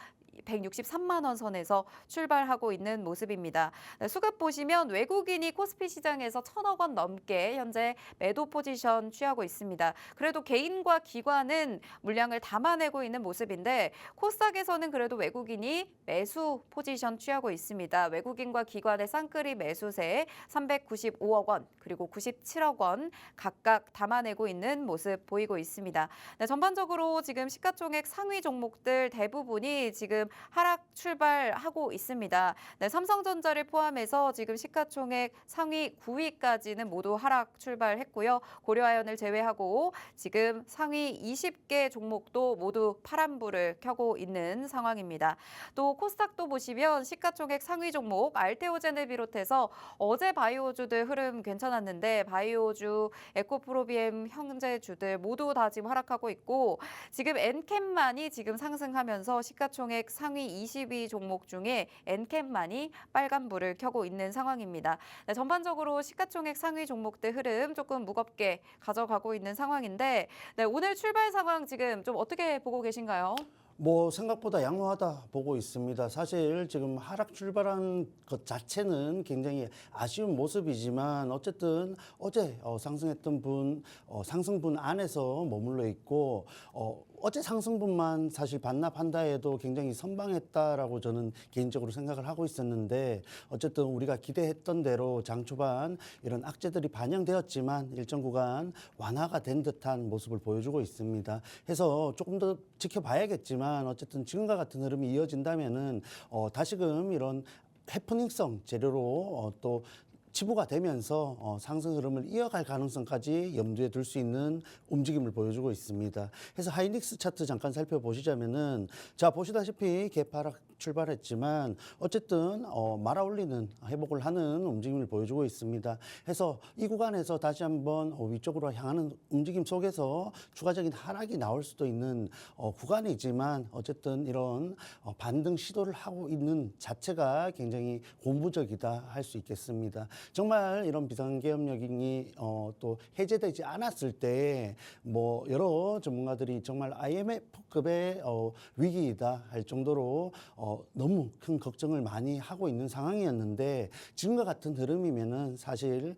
163만 원 선에서 출발하고 있는 모습입니다. 수급 보시면 외국인이 코스피 시장에서 1,000억 원 넘게 현재 매도 포지션 취하고 있습니다. 그래도 개인과 기관은 물량을 담아내고 있는 모습인데 코스닥에서는 그래도 외국인이 매수 포지션 취하고 있습니다. 외국인과 기관의 쌍끌이 매수세 395억 원 그리고 97억 원 각각 담아내고 있는 모습 보이고 있습니다. 네, 전반적으로 지금 시가총액 상위 종목들 대부분이 지금 하락 출발하고 있습니다. 네, 삼성전자를 포함해서 지금 시가총액 상위 9위까지는 모두 하락 출발했고요. 고려아연을 제외하고 지금 상위 20개 종목도 모두 파란불을 켜고 있는 상황입니다. 또 코스닥도 보시면 시가총액 상위 종목 알테오젠을 비롯해서 어제 바이오주들 흐름 괜찮았는데 바이오주, 에코프로비엠 형제주들 모두 다 지금 하락하고 있고 지금 엔캠만이 지금 상승하면서 시가총액 상위 20위 종목 중에 엔캡만이 빨간불을 켜고 있는 상황입니다. 네, 전반적으로 시가총액 상위 종목들 흐름 조금 무겁게 가져가고 있는 상황인데 네, 오늘 출발 상황 지금 좀 어떻게 보고 계신가요? 뭐 생각보다 양호하다 보고 있습니다. 사실 지금 하락 출발한 것 자체는 굉장히 아쉬운 모습이지만 어쨌든 어제 상승했던 상승분 안에서 머물러 있고 어제 상승분만 사실 반납한다 해도 굉장히 선방했다라고 저는 개인적으로 생각을 하고 있었는데 어쨌든 우리가 기대했던 대로 장 초반 이런 악재들이 반영되었지만 일정 구간 완화가 된 듯한 모습을 보여주고 있습니다. 해서 조금 더 지켜봐야겠지만 어쨌든 지금과 같은 흐름이 이어진다면은 다시금 이런 해프닝성 재료로 또 치부가 되면서 상승 흐름을 이어갈 가능성까지 염두에 둘 수 있는 움직임을 보여주고 있습니다. 그래서 하이닉스 차트 잠깐 살펴보시자면은 자 보시다시피 개파락 출발했지만 어쨌든 말아올리는 회복을 하는 움직임을 보여주고 있습니다. 해서 이 구간에서 다시 한번 위쪽으로 향하는 움직임 속에서 추가적인 하락이 나올 수도 있는 구간이지만 어쨌든 이런 반등 시도를 하고 있는 자체가 굉장히 고무적이다 할 수 있겠습니다. 정말 이런 비상계엄령이 또 해제되지 않았을 때 뭐 여러 전문가들이 정말 IMF급의 위기이다 할 정도로 너무 큰 걱정을 많이 하고 있는 상황이었는데 지금과 같은 흐름이면은 사실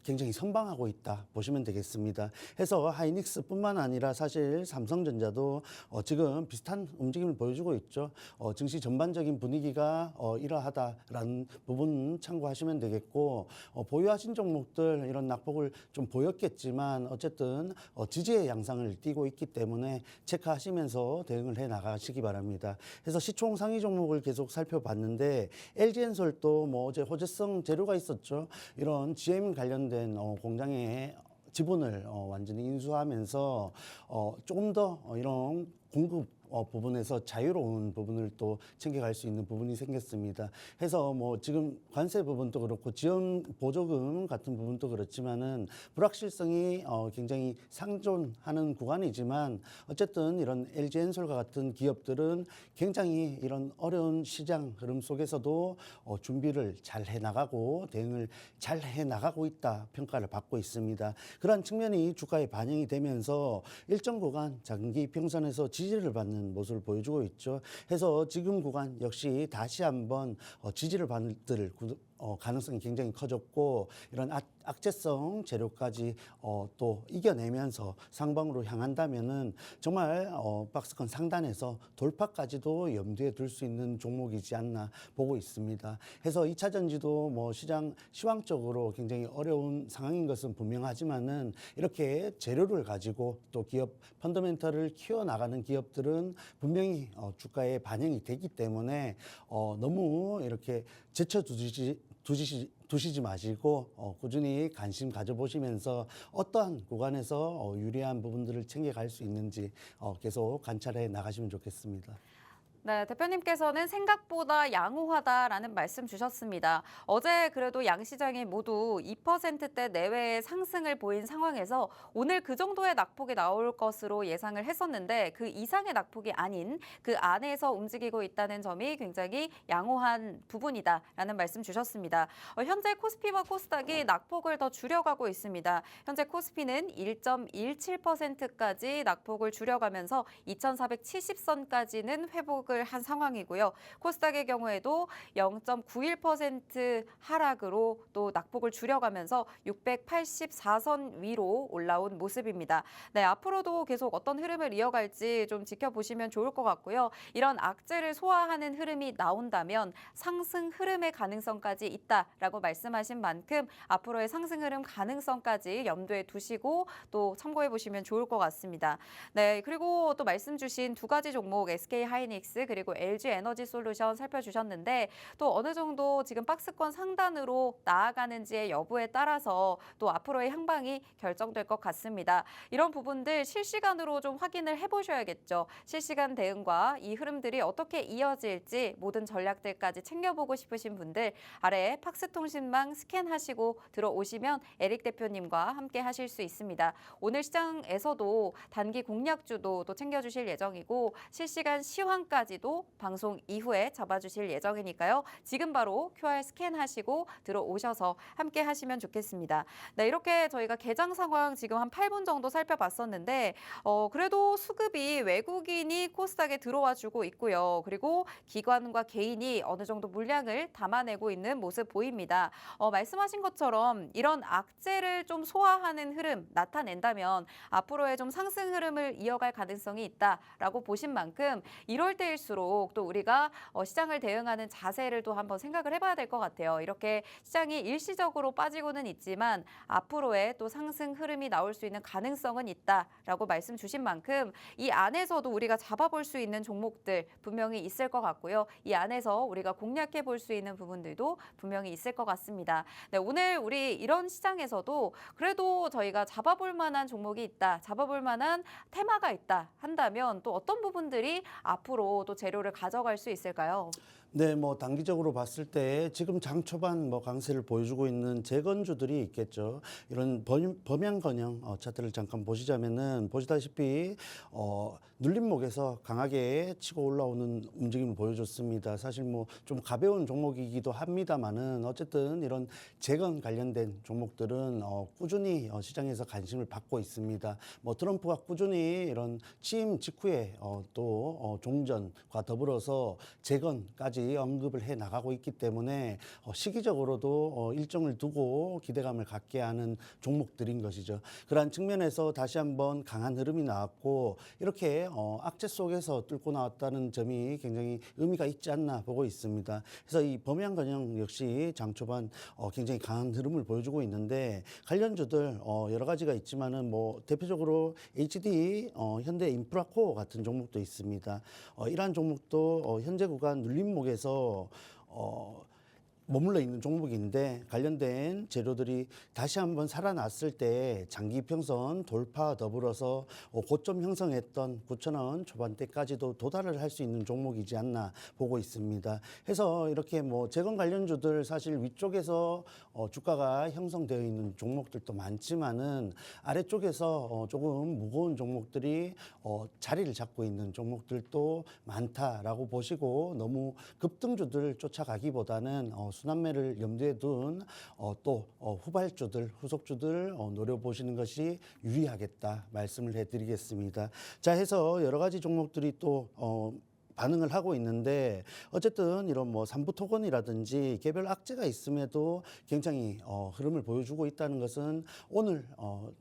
굉장히 선방하고 있다 보시면 되겠습니다. 해서 하이닉스뿐만 아니라 사실 삼성전자도 지금 비슷한 움직임을 보여주고 있죠. 증시 전반적인 분위기가 이러하다라는 부분 참고하시면 되겠고 보유하신 종목들 이런 낙폭을 좀 보였겠지만 어쨌든 지지의 양상을 띠고 있기 때문에 체크하시면서 대응을 해 나가시기 바랍니다. 그래서 시총 상위 종목을 계속 살펴봤는데 LG엔솔도 뭐 어제 호재성 재료가 있었죠. 이런 GM 관련된 공장의 지분을 완전히 인수하면서 조금 더 이런 공급 부분에서 자유로운 부분을 또 챙겨갈 수 있는 부분이 생겼습니다. 해서 뭐 지금 관세 부분도 그렇고 지원 보조금 같은 부분도 그렇지만은 불확실성이 굉장히 상존하는 구간이지만 어쨌든 이런 LG엔솔과 같은 기업들은 굉장히 이런 어려운 시장 흐름 속에서도 준비를 잘 해나가고 대응을 잘 해나가고 있다 평가를 받고 있습니다. 그러한 측면이 주가에 반영이 되면서 일정 구간 장기 이평선에서 지지를 받는 모습을 보여주고 있죠. 해서 지금 구간 역시 다시 한번 지지를 받을 가능성이 굉장히 커졌고 이런 악재성 재료까지 또 이겨내면서 상방으로 향한다면은 정말 박스권 상단에서 돌파까지도 염두에 둘 수 있는 종목이지 않나 보고 있습니다. 해서 2차 전지도 뭐 시장 시황적으로 굉장히 어려운 상황인 것은 분명하지만은 이렇게 재료를 가지고 또 기업 펀더멘털을 키워나가는 기업들은 분명히 주가에 반영이 되기 때문에 너무 이렇게 두시지 마시고 꾸준히 관심 가져보시면서 어떠한 구간에서 유리한 부분들을 챙겨갈 수 있는지 계속 관찰해 나가시면 좋겠습니다. 네, 대표님께서는 생각보다 양호하다라는 말씀 주셨습니다. 어제 그래도 양시장이 모두 2%대 내외의 상승을 보인 상황에서 오늘 그 정도의 낙폭이 나올 것으로 예상을 했었는데 그 이상의 낙폭이 아닌 그 안에서 움직이고 있다는 점이 굉장히 양호한 부분이다라는 말씀 주셨습니다. 현재 코스피와 코스닥이 낙폭을 더 줄여가고 있습니다. 현재 코스피는 1.17%까지 낙폭을 줄여가면서 2,470선까지는 회복을 한 상황이고요. 코스닥의 경우에도 0.91% 하락으로 또 낙폭을 줄여가면서 684선 위로 올라온 모습입니다. 네, 앞으로도 계속 어떤 흐름을 이어갈지 좀 지켜보시면 좋을 것 같고요. 이런 악재를 소화하는 흐름이 나온다면 상승 흐름의 가능성까지 있다라고 말씀하신 만큼 앞으로의 상승 흐름 가능성까지 염두에 두시고 또 참고해 보시면 좋을 것 같습니다. 네, 그리고 또 말씀 주신 두 가지 종목 SK하이닉스 그리고 LG에너지솔루션 살펴주셨는데 또 어느 정도 지금 박스권 상단으로 나아가는지의 여부에 따라서 또 앞으로의 향방이 결정될 것 같습니다. 이런 부분들 실시간으로 좀 확인을 해보셔야겠죠. 실시간 대응과 이 흐름들이 어떻게 이어질지 모든 전략들까지 챙겨보고 싶으신 분들 아래 팍스통신망 스캔하시고 들어오시면 에릭 대표님과 함께 하실 수 있습니다. 오늘 시장에서도 단기 공략주도 또 챙겨주실 예정이고 실시간 시황까지 시간까지도 방송 이후에 잡아주실 예정이니까요. 지금 바로 QR 스캔하시고 들어오셔서 함께 하시면 좋겠습니다. 네, 이렇게 저희가 개장 상황 지금 한 8분 정도 살펴봤었는데 그래도 수급이 외국인이 코스닥에 들어와 주고 있고요. 그리고 기관과 개인이 어느 정도 물량을 담아내고 있는 모습 보입니다. 말씀하신 것처럼 이런 악재를 좀 소화하는 흐름 나타낸다면 앞으로의 좀 상승 흐름을 이어갈 가능성이 있다라고 보신 만큼 이럴 때일수록 또 우리가 시장을 대응하는 자세를 또 한번 생각을 해봐야 될 것 같아요. 이렇게 시장이 일시적으로 빠지고는 있지만 앞으로의 또 상승 흐름이 나올 수 있는 가능성은 있다라고 말씀 주신 만큼 이 안에서도 우리가 잡아볼 수 있는 종목들 분명히 있을 것 같고요. 이 안에서 우리가 공략해 볼 수 있는 부분들도 분명히 있을 것 같습니다. 네, 오늘 우리 이런 시장에서도 그래도 저희가 잡아볼 만한 종목이 있다, 잡아볼 만한 테마가 있다 한다면 또 어떤 부분들이 앞으로 또 재료를 가져갈 수 있을까요? 네, 뭐 단기적으로 봤을 때 지금 장 초반 뭐 강세를 보여주고 있는 재건주들이 있겠죠. 이런 범양건영 차트를 잠깐 보시자면은 보시다시피 눌림목에서 강하게 치고 올라오는 움직임을 보여줬습니다. 사실 뭐 좀 가벼운 종목이기도 합니다만은 어쨌든 이런 재건 관련된 종목들은 꾸준히 시장에서 관심을 받고 있습니다. 뭐 트럼프가 꾸준히 이런 취임 직후에 또 종전과 더불어서 재건까지 언급을 해 나가고 있기 때문에 시기적으로도 일정을 두고 기대감을 갖게 하는 종목들인 것이죠. 그러한 측면에서 다시 한번 강한 흐름이 나왔고 이렇게 악재 속에서 뚫고 나왔다는 점이 굉장히 의미가 있지 않나 보고 있습니다. 그래서 이 범양건영 역시 장 초반 굉장히 강한 흐름을 보여주고 있는데 관련주들 여러 가지가 있지만은 뭐 대표적으로 HD 현대인프라코어 같은 종목도 있습니다. 이러한 종목도 현재 구간 눌림목에서 머물러 있는 종목인데 관련된 재료들이 다시 한번 살아났을 때 장기 평선 돌파 더불어서 고점 형성했던 9,000원 초반대까지도 도달을 할 수 있는 종목이지 않나 보고 있습니다. 해서 이렇게 뭐 재건 관련주들 사실 위쪽에서 주가가 형성되어 있는 종목들도 많지만은 아래쪽에서 조금 무거운 종목들이 자리를 잡고 있는 종목들도 많다라고 보시고 너무 급등주들 쫓아가기보다는 순환매를 염두에 둔 또 후발주들, 후속주들 노려보시는 것이 유리하겠다 말씀을 해드리겠습니다. 자, 해서 여러 가지 종목들이 또 반응을 하고 있는데 어쨌든 이런 뭐 삼부토건이라든지 개별 악재가 있음에도 굉장히 흐름을 보여주고 있다는 것은 오늘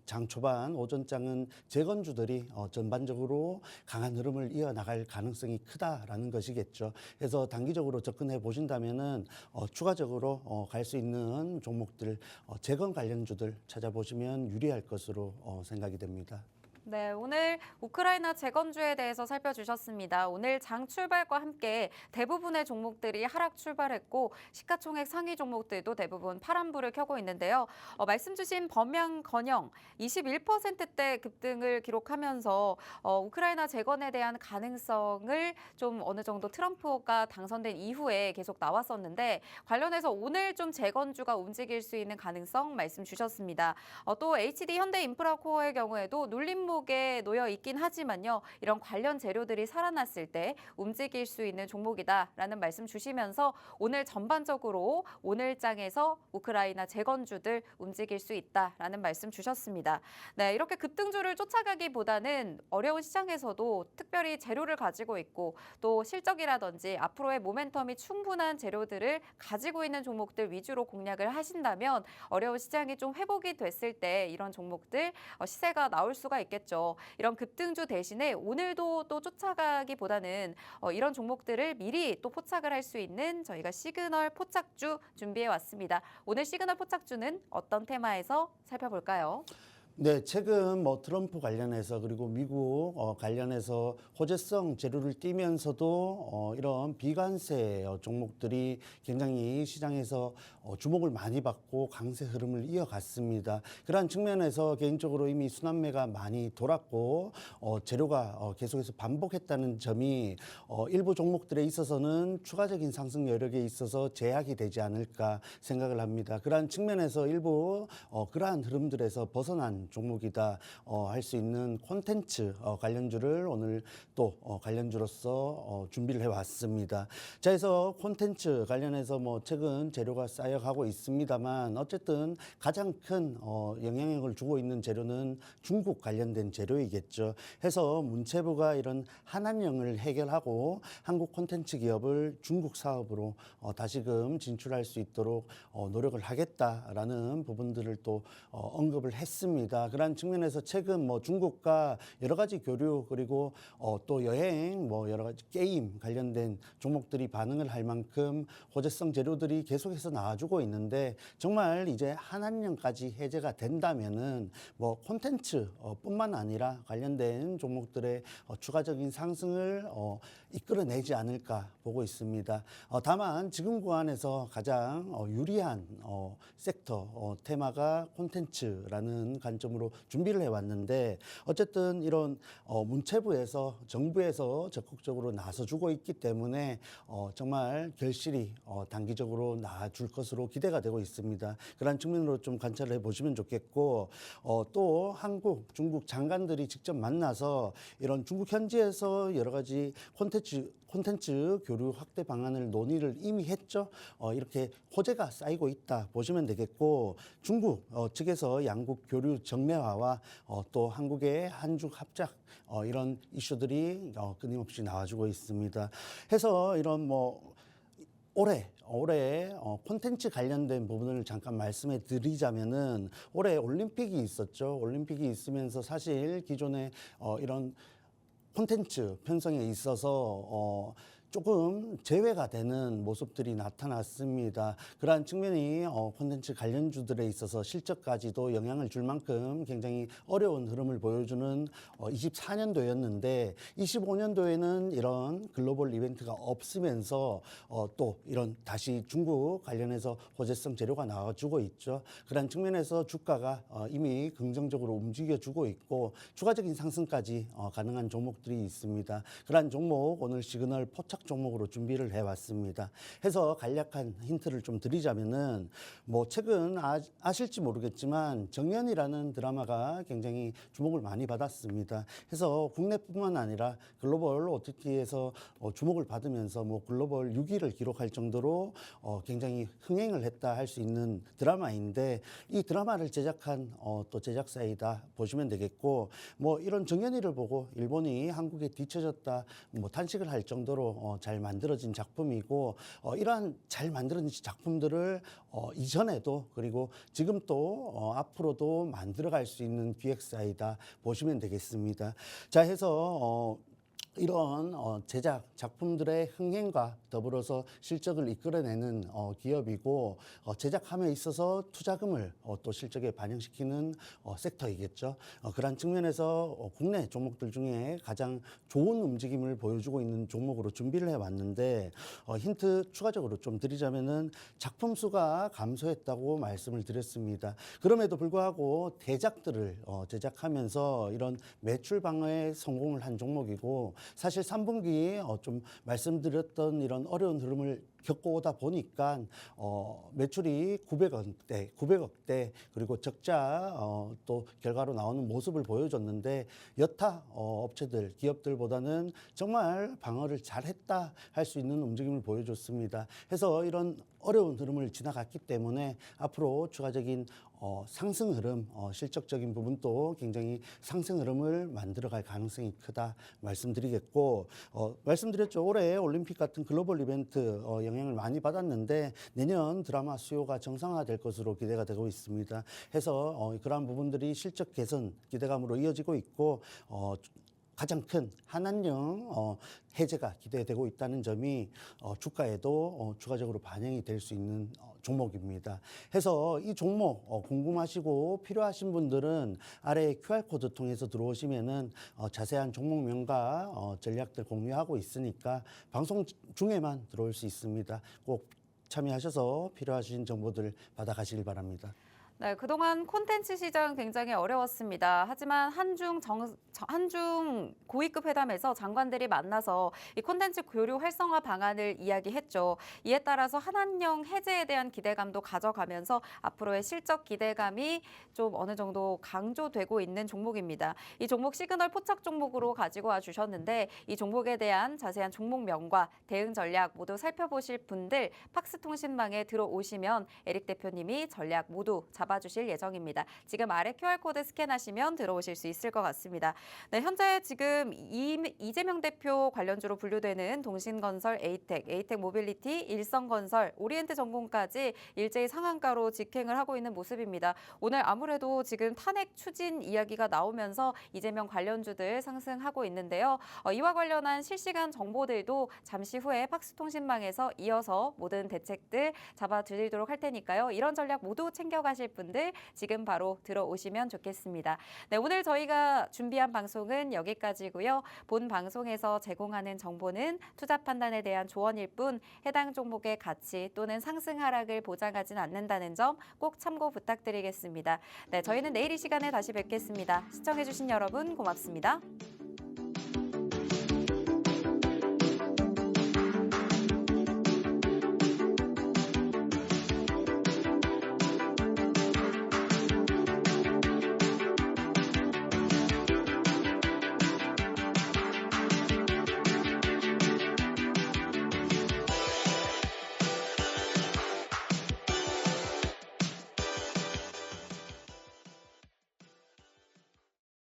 장 초반 오전장은 재건주들이 전반적으로 강한 흐름을 이어나갈 가능성이 크다라는 것이겠죠. 그래서 단기적으로 접근해 보신다면은 추가적으로 갈 수 있는 종목들 재건 관련주들 찾아보시면 유리할 것으로 생각이 됩니다. 네, 오늘 우크라이나 재건주에 대해서 살펴주셨습니다. 오늘 장 출발과 함께 대부분의 종목들이 하락 출발했고 시가총액 상위 종목들도 대부분 파란불을 켜고 있는데요. 말씀 주신 범양건영 21%대 급등을 기록하면서 우크라이나 재건에 대한 가능성을 좀 어느 정도 트럼프가 당선된 이후에 계속 나왔었는데 관련해서 오늘 좀 재건주가 움직일 수 있는 가능성 말씀 주셨습니다. 또 HD 현대인프라코어의 경우에도 눌림목 에 놓여 있긴 하지만요. 이런 관련 재료들이 살아났을 때 움직일 수 있는 종목이다라는 말씀 주시면서 오늘 전반적으로 오늘 장에서 우크라이나 재건주들 움직일 수 있다라는 말씀 주셨습니다. 네, 이렇게 급등주를 쫓아가기보다는 어려운 시장에서도 특별히 재료를 가지고 있고 또 실적이라든지 앞으로의 모멘텀이 충분한 재료들을 가지고 있는 종목들 위주로 공략을 하신다면 어려운 시장이 좀 회복이 됐을 때 이런 종목들 시세가 나올 수가 있겠죠. 이런 급등주 대신에 오늘도 또 쫓아가기보다는 이런 종목들을 미리 또 포착을 할 수 있는 저희가 시그널 포착주 준비해 왔습니다. 오늘 시그널 포착주는 어떤 테마에서 살펴볼까요? 네, 최근 뭐 트럼프 관련해서 그리고 미국 관련해서 호재성 재료를 띠면서도 이런 비관세 종목들이 굉장히 시장에서 주목을 많이 받고 강세 흐름을 이어갔습니다. 그러한 측면에서 개인적으로 이미 순환매가 많이 돌았고 재료가 계속해서 반복했다는 점이 일부 종목들에 있어서는 추가적인 상승 여력에 있어서 제약이 되지 않을까 생각을 합니다. 그러한 측면에서 일부 그러한 흐름들에서 벗어난 중요한 종목이다 할 수 있는 콘텐츠 관련주를 오늘 또 관련주로서 준비를 해왔습니다. 자, 그래서 콘텐츠 관련해서 뭐 최근 재료가 쌓여가고 있습니다만 어쨌든 가장 큰 영향력을 주고 있는 재료는 중국 관련된 재료이겠죠. 해서 문체부가 이런 한한령을 해결하고 한국 콘텐츠 기업을 중국 사업으로 다시금 진출할 수 있도록 노력을 하겠다라는 부분들을 또 언급을 했습니다. 그러한 측면에서 최근 뭐 중국과 여러 가지 교류 그리고 또 여행 뭐 여러 가지 게임 관련된 종목들이 반응을 할 만큼 호재성 재료들이 계속해서 나와주고 있는데 정말 이제 한한령까지 해제가 된다면은 뭐 콘텐츠 뿐만 아니라 관련된 종목들의 추가적인 상승을 이끌어내지 않을까 보고 있습니다. 다만 지금 구간에서 가장 유리한 섹터 테마가 콘텐츠라는 관점으로 준비를 해왔는데 어쨌든 이런 문체부에서 정부에서 적극적으로 나서주고 있기 때문에 정말 결실이 단기적으로 나아줄 것으로 기대가 되고 있습니다. 그런 측면으로 좀 관찰을 해보시면 좋겠고 또 한국, 중국 장관들이 직접 만나서 이런 중국 현지에서 여러 가지 콘텐츠 교류 확대 방안을 논의를 이미 했죠. 이렇게 호재가 쌓이고 있다 보시면 되겠고 중국 측에서 양국 교류 정례화와 또 한국의 한중 합작 이런 이슈들이 끊임없이 나와주고 있습니다. 해서 이런 뭐 올해 콘텐츠 관련된 부분을 잠깐 말씀해 드리자면은 올해 올림픽이 있었죠. 올림픽이 있으면서 사실 기존에 이런 콘텐츠 편성에 있어서 조금 제외가 되는 모습들이 나타났습니다. 그러한 측면이 콘텐츠 관련주들에 있어서 실적까지도 영향을 줄 만큼 굉장히 어려운 흐름을 보여주는 24년도였는데 25년도에는 이런 글로벌 이벤트가 없으면서 또 이런 다시 중국 관련해서 호재성 재료가 나와주고 있죠. 그러한 측면에서 주가가 이미 긍정적으로 움직여주고 있고 추가적인 상승까지 가능한 종목들이 있습니다. 그러한 종목 오늘 시그널 포착 종목으로 준비를 해왔습니다. 해서 간략한 힌트를 좀 드리자면은 뭐 최근 아실지 모르겠지만 정연이라는 드라마가 굉장히 주목을 많이 받았습니다. 해서 국내뿐만 아니라 글로벌 OTT에서 주목을 받으면서 뭐 글로벌 6위를 기록할 정도로 굉장히 흥행을 했다 할 수 있는 드라마인데 이 드라마를 제작한 또 제작사이다 보시면 되겠고 뭐 이런 정연이를 보고 일본이 한국에 뒤처졌다 뭐 탄식을 할 정도로 잘 만들어진 작품이고 이러한 잘 만들어진 작품들을 이전에도 그리고 지금 또 앞으로도 만들어갈 수 있는 기획사이다 보시면 되겠습니다. 자 해서 이런 제작 작품들의 흥행과 더불어서 실적을 이끌어내는 기업이고 제작함에 있어서 투자금을 또 실적에 반영시키는 섹터이겠죠. 그런 측면에서 국내 종목들 중에 가장 좋은 움직임을 보여주고 있는 종목으로 준비를 해왔는데 힌트 추가적으로 좀 드리자면은 작품 수가 감소했다고 말씀을 드렸습니다. 그럼에도 불구하고 대작들을 제작하면서 이런 매출 방어에 성공을 한 종목이고 사실 3분기에 좀 말씀드렸던 이런 어려운 흐름을 겪고 오다 보니까 매출이 900억대 그리고 적자 또 결과로 나오는 모습을 보여줬는데 여타 업체들 기업들보다는 정말 방어를 잘했다 할 수 있는 움직임을 보여줬습니다. 해서 이런 어려운 흐름을 지나갔기 때문에 앞으로 추가적인 상승 흐름, 실적적인 부분도 굉장히 상승 흐름을 만들어갈 가능성이 크다 말씀드리겠고 말씀드렸죠. 올해 올림픽 같은 글로벌 이벤트 영향을 많이 받았는데 내년 드라마 수요가 정상화될 것으로 기대가 되고 있습니다. 해서 그러한 부분들이 실적 개선 기대감으로 이어지고 있고 가장 큰 한한령 해제가 기대되고 있다는 점이 주가에도 추가적으로 반영이 될 수 있는 종목입니다. 해서 이 종목 궁금하시고 필요하신 분들은 아래 QR코드 통해서 들어오시면은 자세한 종목명과 전략들 공유하고 있으니까 방송 중에만 들어올 수 있습니다. 꼭 참여하셔서 필요하신 정보들 받아가시길 바랍니다. 네, 그동안 콘텐츠 시장 굉장히 어려웠습니다. 하지만 한중 고위급 회담에서 장관들이 만나서 이 콘텐츠 교류 활성화 방안을 이야기했죠. 이에 따라서 한한령 해제에 대한 기대감도 가져가면서 앞으로의 실적 기대감이 좀 어느 정도 강조되고 있는 종목입니다. 이 종목 시그널 포착 종목으로 가지고 와 주셨는데 이 종목에 대한 자세한 종목명과 대응 전략 모두 살펴보실 분들 팍스통신망에 들어오시면 에릭 대표님이 전략 모두 잡아주실 예정입니다. 지금 아래 QR코드 스캔하시면 들어오실 수 있을 것 같습니다. 네, 현재 지금 이재명 대표 관련주로 분류되는 동신건설, 에이텍 모빌리티, 일성건설, 오리엔트전공까지 일제히 상한가로 직행을 하고 있는 모습입니다. 오늘 아무래도 지금 탄핵 추진 이야기가 나오면서 이재명 관련주들 상승하고 있는데요. 이와 관련한 실시간 정보들도 잠시 후에 팍스통신망에서 이어서 모든 대책들 잡아드리도록 할 테니까요. 이런 전략 모두 챙겨가실 분들 지금 바로 들어오시면 좋겠습니다. 네, 오늘 저희가 준비한 방송은 여기까지고요. 본 방송에서 제공하는 정보는 투자 판단에 대한 조언일 뿐 해당 종목의 가치 또는 상승 하락을 보장하진 않는다는 점 꼭 참고 부탁드리겠습니다. 네, 저희는 내일 이 시간에 다시 뵙겠습니다. 시청해주신 여러분 고맙습니다.